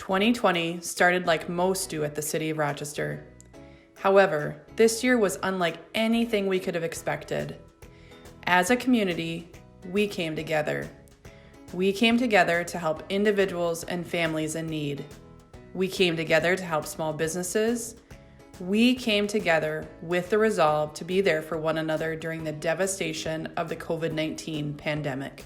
2020 started like most do at the City of Rochester. However, this year was unlike anything we could have expected. As a community, we came together. We came together to help individuals and families in need. We came together to help small businesses. We came together with the resolve to be there for one another during the devastation of the COVID-19 pandemic.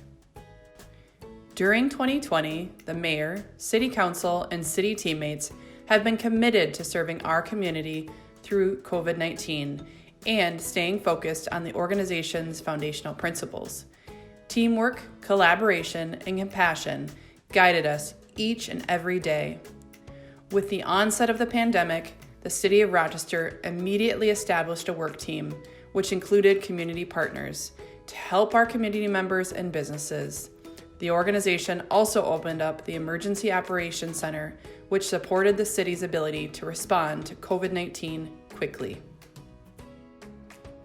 During 2020, the mayor, city council, and city teammates have been committed to serving our community through COVID-19 and staying focused on the organization's foundational principles. Teamwork, collaboration, and compassion guided us each and every day. With the onset of the pandemic, the City of Rochester immediately established a work team, which included community partners, to help our community members and businesses. The organization also opened up the Emergency Operations Center, which supported the city's ability to respond to COVID-19 quickly.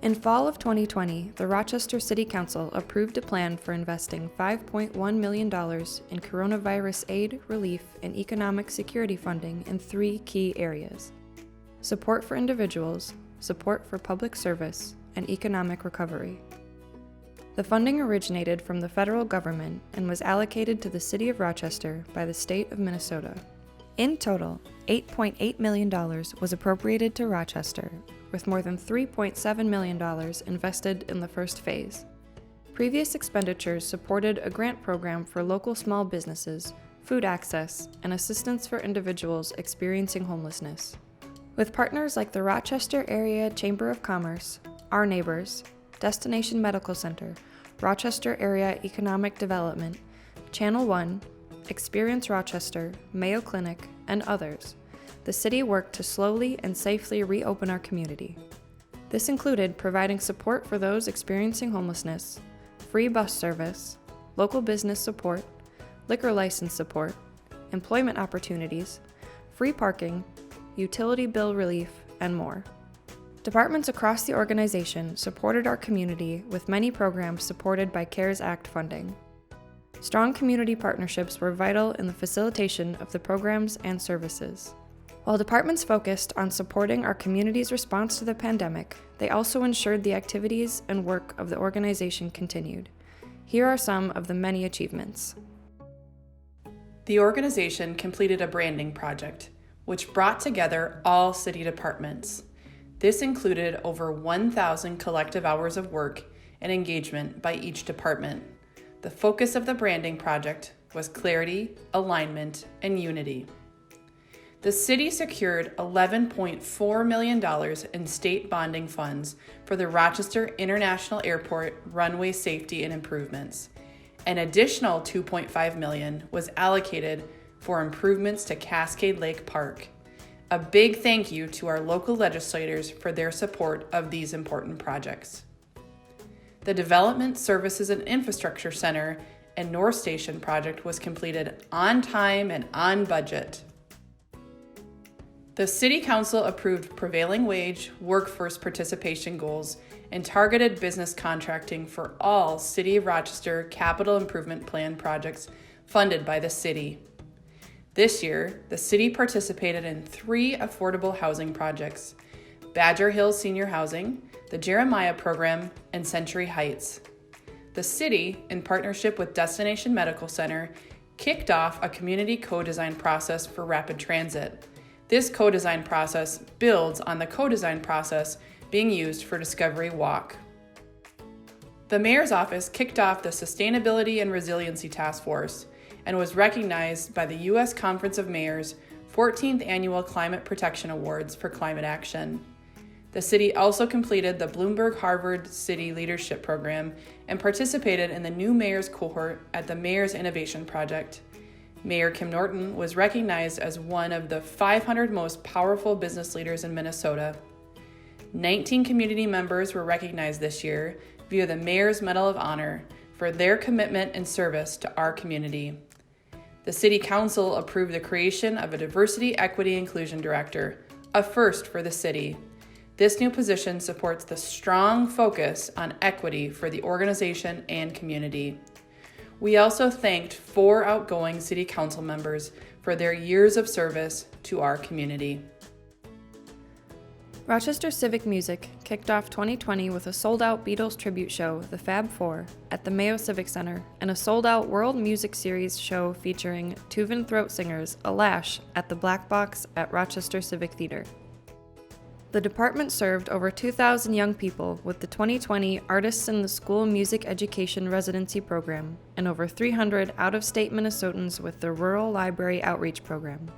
In fall of 2020, the Rochester City Council approved a plan for investing $5.1 million in coronavirus aid, relief, and economic security funding in 3 key areas: support for individuals, support for public service, and economic recovery. The funding originated from the federal government and was allocated to the City of Rochester by the state of Minnesota. In total, $8.8 million was appropriated to Rochester, with more than $3.7 million invested in the first phase. Previous expenditures supported a grant program for local small businesses, food access, and assistance for individuals experiencing homelessness. With partners like the Rochester Area Chamber of Commerce, Our Neighbors, Destination Medical Center, Rochester Area Economic Development, Channel One, Experience Rochester, Mayo Clinic, and others, the city worked to slowly and safely reopen our community. This included providing support for those experiencing homelessness, free bus service, local business support, liquor license support, employment opportunities, free parking, utility bill relief, and more. Departments across the organization supported our community with many programs supported by CARES Act funding. Strong community partnerships were vital in the facilitation of the programs and services. While departments focused on supporting our community's response to the pandemic, they also ensured the activities and work of the organization continued. Here are some of the many achievements. The organization completed a branding project, which brought together all city departments. This included over 1,000 collective hours of work and engagement by each department. The focus of the branding project was clarity, alignment, and unity. The city secured $11.4 million in state bonding funds for the Rochester International Airport runway safety and improvements. An additional $2.5 million was allocated for improvements to Cascade Lake Park. A big thank you to our local legislators for their support of these important projects. The Development Services and Infrastructure Center and North Station project was completed on time and on budget. The City Council approved prevailing wage, workforce participation goals, and targeted business contracting for all City of Rochester Capital Improvement Plan projects funded by the city. This year, the city participated in 3 affordable housing projects: Badger Hill Senior Housing, the Jeremiah Program, and Century Heights. The city, in partnership with Destination Medical Center, kicked off a community co-design process for rapid transit. This co-design process builds on the co-design process being used for Discovery Walk. The Mayor's Office kicked off the Sustainability and Resiliency Task Force and was recognized by the U.S. Conference of Mayors' 14th Annual Climate Protection Awards for climate action. The city also completed the Bloomberg Harvard City Leadership Program and participated in the new mayor's cohort at the Mayor's Innovation Project. Mayor Kim Norton was recognized as one of the 500 most powerful business leaders in Minnesota. 19 community members were recognized this year via the Mayor's Medal of Honor for their commitment and service to our community. The City Council approved the creation of a Diversity, Equity, Inclusion Director, a first for the city. This new position supports the strong focus on equity for the organization and community. We also thanked 4 outgoing City Council members for their years of service to our community. Rochester Civic Music kicked off 2020 with a sold-out Beatles tribute show, the Fab Four, at the Mayo Civic Center, and a sold-out World Music Series show featuring Tuvan throat singers, Alash, at the Black Box at Rochester Civic Theater. The department served over 2,000 young people with the 2020 Artists in the School Music Education Residency Program and over 300 out-of-state Minnesotans with the Rural Library Outreach Program.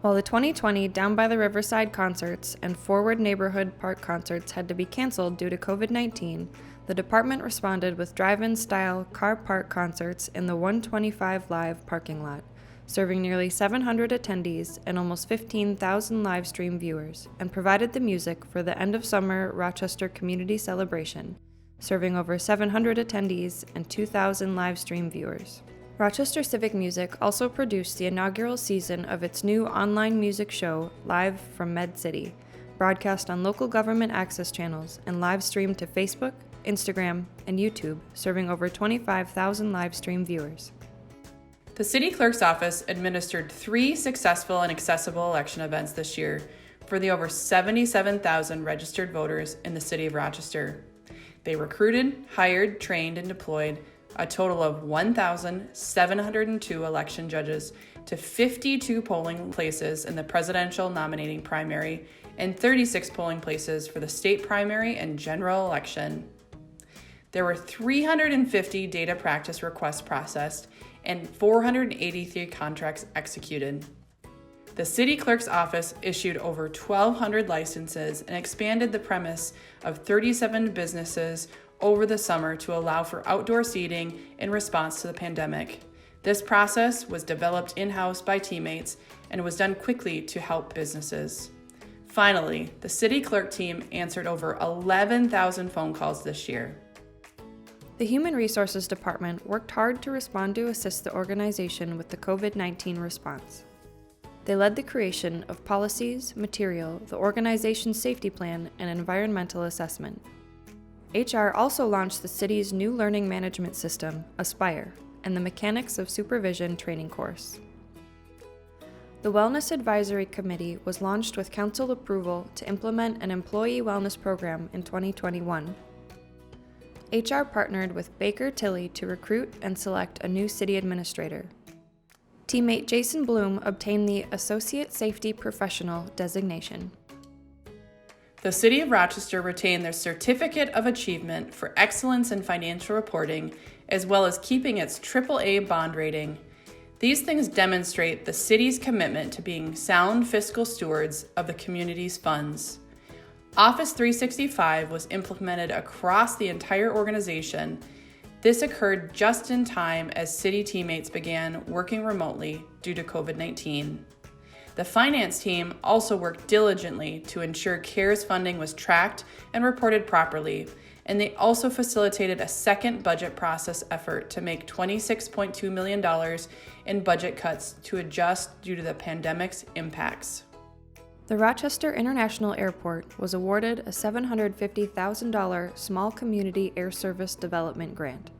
While the 2020 Down by the Riverside concerts and Forward Neighborhood Park concerts had to be canceled due to COVID-19, the department responded with drive-in style car park concerts in the 125 Live parking lot, serving nearly 700 attendees and almost 15,000 live stream viewers, and provided the music for the end of summer Rochester Community Celebration, serving over 700 attendees and 2,000 live stream viewers. Rochester Civic Music also produced the inaugural season of its new online music show, Live from Med City, broadcast on local government access channels and live streamed to Facebook, Instagram, and YouTube, serving over 25,000 live stream viewers. The City Clerk's office administered 3 successful and accessible election events this year for the over 77,000 registered voters in the City of Rochester. They recruited, hired, trained, and deployed a total of 1,702 election judges to 52 polling places in the presidential nominating primary and 36 polling places for the state primary and general election. There were 350 data practice requests processed and 483 contracts executed. The City Clerk's office issued over 1,200 licenses and expanded the premise of 37 businesses over the summer to allow for outdoor seating in response to the pandemic. This process was developed in-house by teammates and was done quickly to help businesses. Finally, the City Clerk team answered over 11,000 phone calls this year. The Human Resources Department worked hard to respond to assist the organization with the COVID-19 response. They led the creation of policies, material, the organization's safety plan, and environmental assessment. HR also launched the city's new learning management system, Aspire, and the Mechanics of Supervision training course. The Wellness Advisory Committee was launched with council approval to implement an employee wellness program in 2021. HR partnered with Baker Tilly to recruit and select a new city administrator. Teammate Jason Bloom obtained the Associate Safety Professional designation. The City of Rochester retained their Certificate of Achievement for Excellence in Financial Reporting, as well as keeping its AAA bond rating. These things demonstrate the city's commitment to being sound fiscal stewards of the community's funds. Office 365 was implemented across the entire organization. This occurred just in time as city teammates began working remotely due to COVID-19. The finance team also worked diligently to ensure CARES funding was tracked and reported properly, and they also facilitated a second budget process effort to make $26.2 million in budget cuts to adjust due to the pandemic's impacts. The Rochester International Airport was awarded a $750,000 Small Community Air Service Development Grant.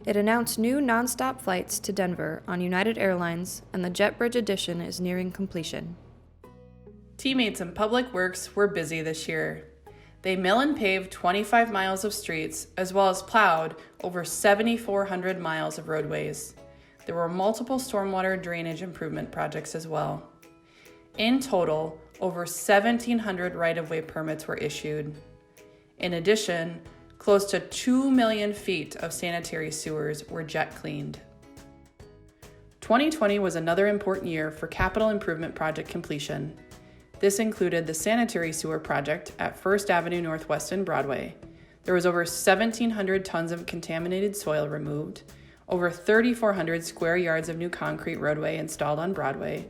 It announced new nonstop flights to Denver on United Airlines, and the Jet Bridge addition is nearing completion. Teammates in Public Works were busy this year. They mill and paved 25 miles of streets, as well as plowed over 7,400 miles of roadways. There were multiple stormwater drainage improvement projects as well. In total, over 1,700 right-of-way permits were issued. In addition, close to 2 million feet of sanitary sewers were jet cleaned. 2020 was another important year for capital improvement project completion. This included the sanitary sewer project at First Avenue Northwest and Broadway. There was over 1,700 tons of contaminated soil removed, over 3,400 square yards of new concrete roadway installed on Broadway.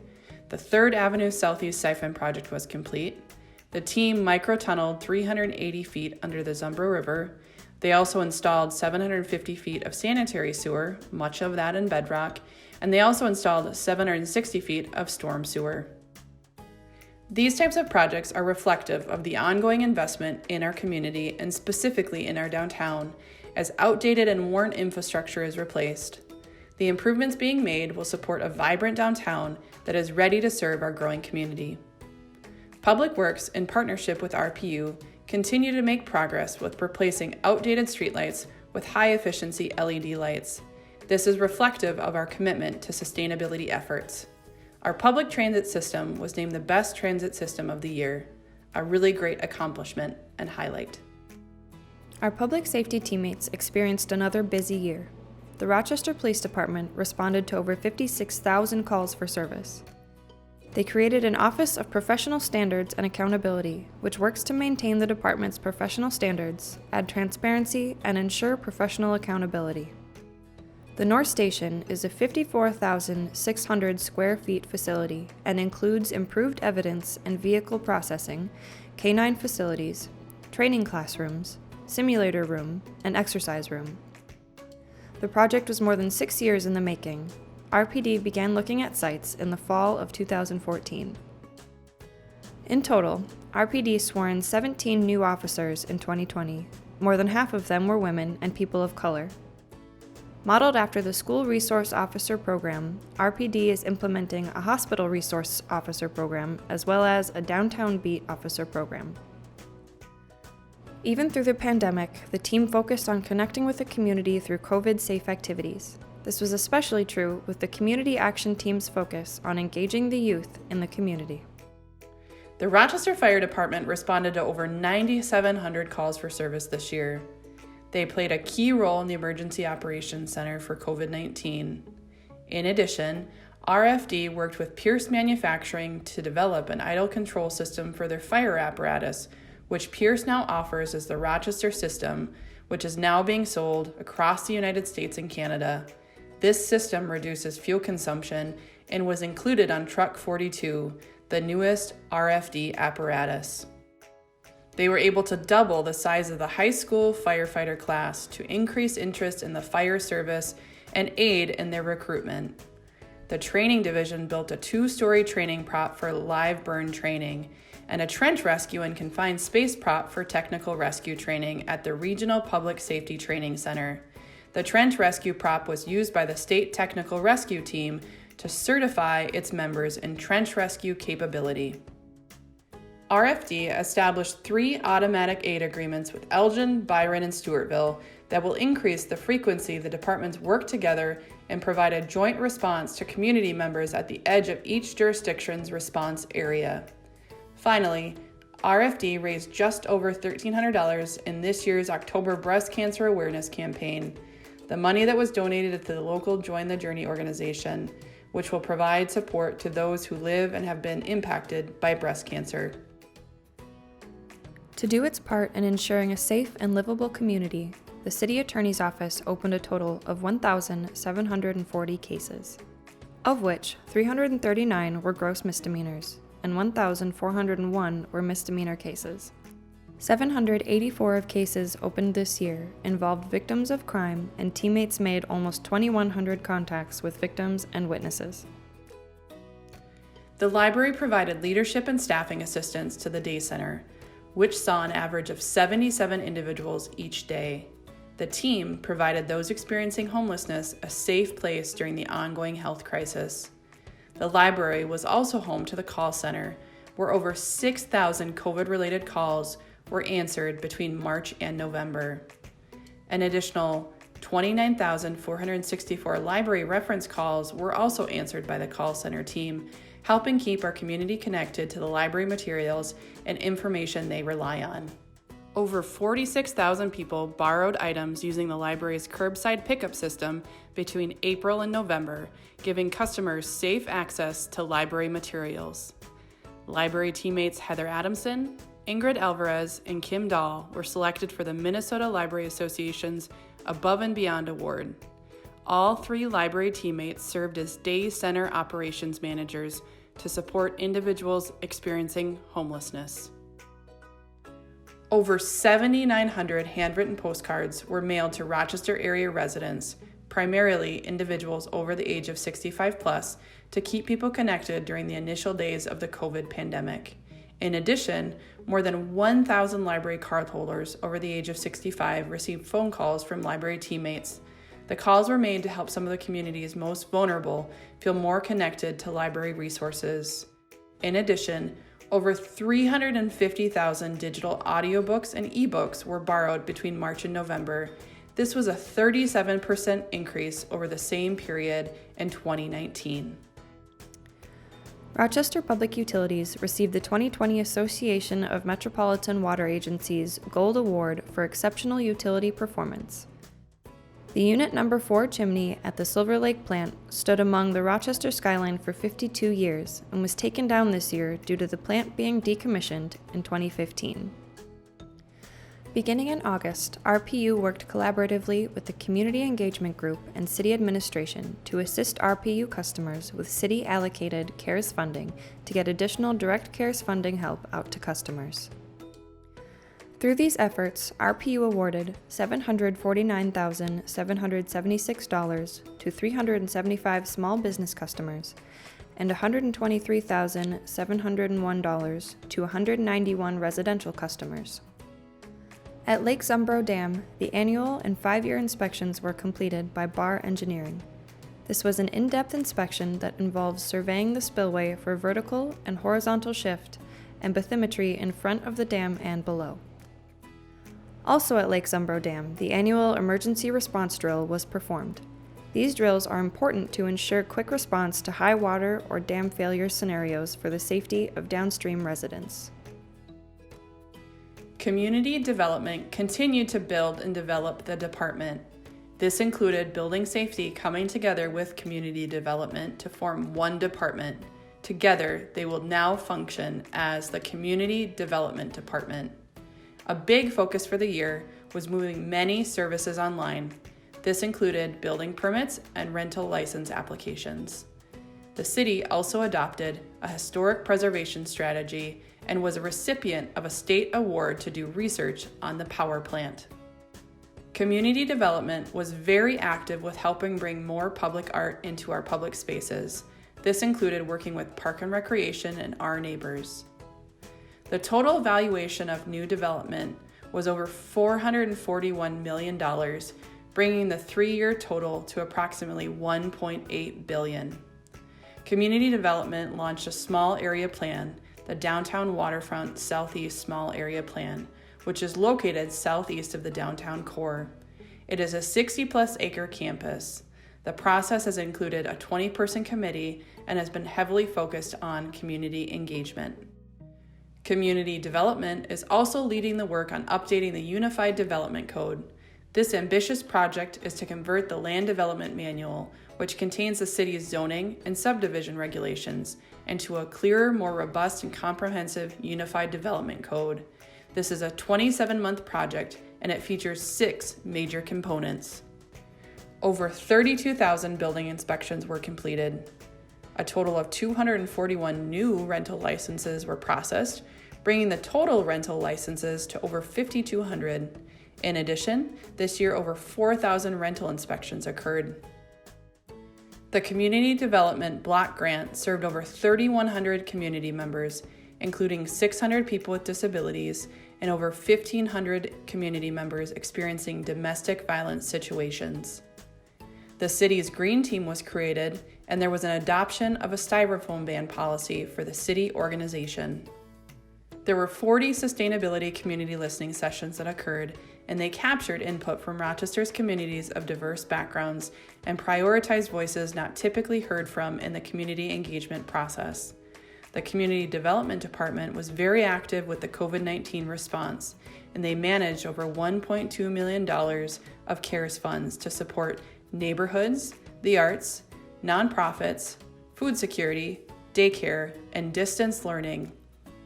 The 3rd Avenue Southeast Siphon project was complete. The team micro-tunneled 380 feet under the Zumbro River. They also installed 750 feet of sanitary sewer, much of that in bedrock, and they also installed 760 feet of storm sewer. These types of projects are reflective of the ongoing investment in our community and specifically in our downtown, as outdated and worn infrastructure is replaced. The improvements being made will support a vibrant downtown that is ready to serve our growing community. Public Works, in partnership with RPU, continue to make progress with replacing outdated streetlights with high-efficiency LED lights. This is reflective of our commitment to sustainability efforts. Our public transit system was named the best transit system of the year, a really great accomplishment and highlight. Our public safety teammates experienced another busy year. The Rochester Police Department responded to over 56,000 calls for service. They created an Office of Professional Standards and Accountability, which works to maintain the department's professional standards, add transparency, and ensure professional accountability. The North Station is a 54,600 square feet facility and includes improved evidence and vehicle processing, canine facilities, training classrooms, simulator room, and exercise room. The project was more than 6 years in the making. RPD began looking at sites in the fall of 2014. In total, RPD swore in 17 new officers in 2020. More than half of them were women and people of color. Modeled after the School Resource Officer Program, RPD is implementing a Hospital Resource Officer Program as well as a Downtown Beat Officer Program. Even through the pandemic, the team focused on connecting with the community through COVID-safe activities. This was especially true with the Community Action Team's focus on engaging the youth in the community. The Rochester Fire Department responded to over 9,700 calls for service this year. They played a key role in the Emergency Operations Center for COVID-19. In addition, RFD worked with Pierce Manufacturing to develop an idle control system for their fire apparatus, which Pierce now offers as the Rochester system, which is now being sold across the United States and Canada. This system reduces fuel consumption and was included on Truck 42, the newest RFD apparatus. They were able to double the size of the high school firefighter class to increase interest in the fire service and aid in their recruitment. The training division built a 2-story training prop for live burn training and a trench rescue and confined space prop for technical rescue training at the Regional Public Safety Training Center. The trench rescue prop was used by the State Technical Rescue Team to certify its members in trench rescue capability. RFD established 3 automatic aid agreements with Elgin, Byron, and Stewartville that will increase the frequency the departments work together and provide a joint response to community members at the edge of each jurisdiction's response area. Finally, RFD raised just over $1,300 in this year's October Breast Cancer Awareness Campaign. The money that was donated to the local Join the Journey organization, which will provide support to those who live and have been impacted by breast cancer. To do its part in ensuring a safe and livable community, the City Attorney's Office opened a total of 1,740 cases, of which 339 were gross misdemeanors and 1,401 were misdemeanor cases. 784 of cases opened this year involved victims of crime, and teammates made almost 2,100 contacts with victims and witnesses. The library provided leadership and staffing assistance to the day center, which saw an average of 77 individuals each day. The team provided those experiencing homelessness a safe place during the ongoing health crisis. The library was also home to the call center, where over 6,000 COVID-related calls were answered between March and November. An additional 29,464 library reference calls were also answered by the call center team, helping keep our community connected to the library materials and information they rely on. Over 46,000 people borrowed items using the library's curbside pickup system between April and November, giving customers safe access to library materials. Library teammates Heather Adamson, Ingrid Alvarez, and Kim Dahl were selected for the Minnesota Library Association's Above and Beyond Award. All 3 library teammates served as day center operations managers to support individuals experiencing homelessness. Over 7,900 handwritten postcards were mailed to Rochester area residents, primarily individuals over the age of 65 plus, to keep people connected during the initial days of the COVID pandemic. In addition, more than 1,000 library cardholders over the age of 65 received phone calls from library teammates. The calls were made to help some of the community's most vulnerable feel more connected to library resources. In addition, over 350,000 digital audiobooks and ebooks were borrowed between March and November. This was a 37% increase over the same period in 2019. Rochester Public Utilities received the 2020 Association of Metropolitan Water Agencies Gold Award for Exceptional Utility Performance. The Unit No. 4 chimney at the Silver Lake plant stood among the Rochester skyline for 52 years and was taken down this year due to the plant being decommissioned in 2015. Beginning in August, RPU worked collaboratively with the Community Engagement Group and City Administration to assist RPU customers with city-allocated CARES funding to get additional direct CARES funding help out to customers. Through these efforts, RPU awarded $749,776 to 375 small business customers and $123,701 to 191 residential customers. At Lake Zumbro Dam, the annual and 5-year inspections were completed by Bar Engineering. This was an in-depth inspection that involves surveying the spillway for vertical and horizontal shift and bathymetry in front of the dam and below. Also at Lake Zumbro Dam, the annual emergency response drill was performed. These drills are important to ensure quick response to high water or dam failure scenarios for the safety of downstream residents. Community development continued to build and develop the department. This included building safety coming together with community development to form one department. Together, they will now function as the Community Development Department. A big focus for the year was moving many services online. This included building permits and rental license applications. The city also adopted a historic preservation strategy and was a recipient of a state award to do research on the power plant. Community development was very active with helping bring more public art into our public spaces. This included working with Park and Recreation and our neighbors. The total valuation of new development was over $441 million, bringing the 3-year total to approximately $1.8 billion. Community development launched a small area plan, the Downtown Waterfront Southeast Small Area Plan, which is located southeast of the downtown core. It is a 60-plus acre campus. The process has included a 20-person committee and has been heavily focused on community engagement. Community development is also leading the work on updating the Unified Development Code. This ambitious project is to convert the Land Development Manual, which contains the city's zoning and subdivision regulations, into a clearer, more robust, and comprehensive Unified Development Code. This is a 27-month project, and it features 6 major components. Over 32,000 building inspections were completed. A total of 241 new rental licenses were processed, bringing the total rental licenses to over 5,200. In addition, this year over 4,000 rental inspections occurred. The Community Development Block Grant served over 3,100 community members, including 600 people with disabilities and over 1,500 community members experiencing domestic violence situations. The city's Green Team was created, and there was an adoption of a styrofoam ban policy for the city organization. There were 40 sustainability community listening sessions that occurred, and they captured input from Rochester's communities of diverse backgrounds and prioritized voices not typically heard from in the community engagement process. The Community Development Department was very active with the COVID-19 response, and they managed over $1.2 million of CARES funds to support neighborhoods, the arts, nonprofits, food security, daycare, and distance learning.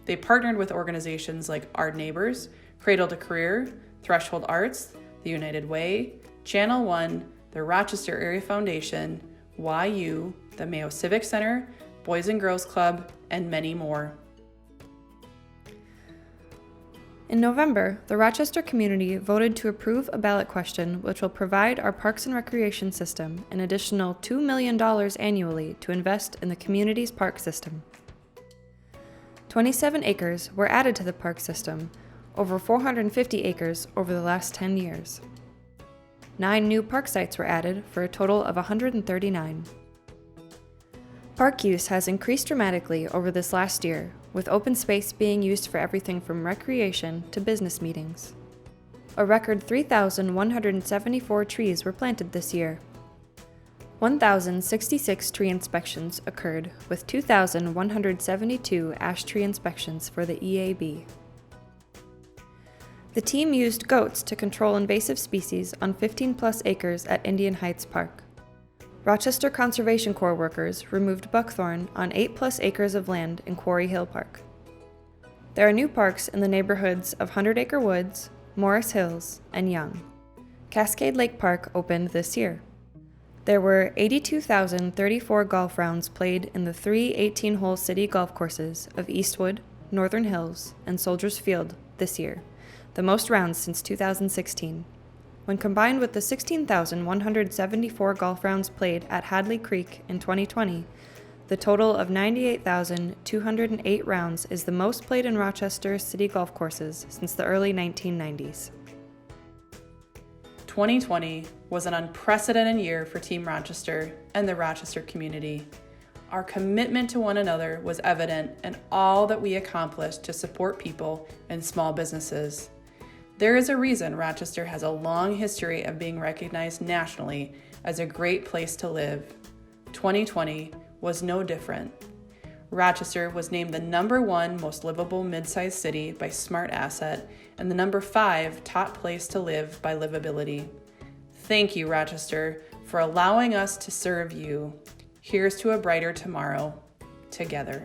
They partnered with organizations like Our Neighbors, Cradle to Career, Threshold Arts, the United Way, Channel One, the Rochester Area Foundation, YU, the Mayo Civic Center, Boys and Girls Club, and many more. In November, the Rochester community voted to approve a ballot question which will provide our Parks and Recreation system an additional $2 million annually to invest in the community's park system. 27 acres were added to the park system, over 450 acres over the last 10 years. 9 new park sites were added for a total of 139. Park use has increased dramatically over this last year, with open space being used for everything from recreation to business meetings. A record 3,174 trees were planted this year. 1,066 tree inspections occurred, with 2,172 ash tree inspections for the EAB. The team used goats to control invasive species on 15-plus acres at Indian Heights Park. Rochester Conservation Corps workers removed buckthorn on 8-plus acres of land in Quarry Hill Park. There are new parks in the neighborhoods of 100 Acre Woods, Morris Hills, and Young. Cascade Lake Park opened this year. There were 82,034 golf rounds played in the 3 18-hole city golf courses of Eastwood, Northern Hills, and Soldiers Field this year, the most rounds since 2016. When combined with the 16,174 golf rounds played at Hadley Creek in 2020, the total of 98,208 rounds is the most played in Rochester city golf courses since the early 1990s. 2020 was an unprecedented year for Team Rochester and the Rochester community. Our commitment to one another was evident in all that we accomplished to support people and small businesses. There is a reason Rochester has a long history of being recognized nationally as a great place to live. 2020 was no different. Rochester was named the #1 most livable mid-sized city by Smart Asset and the #5 top place to live by Livability. Thank you, Rochester, for allowing us to serve you. Here's to a brighter tomorrow together.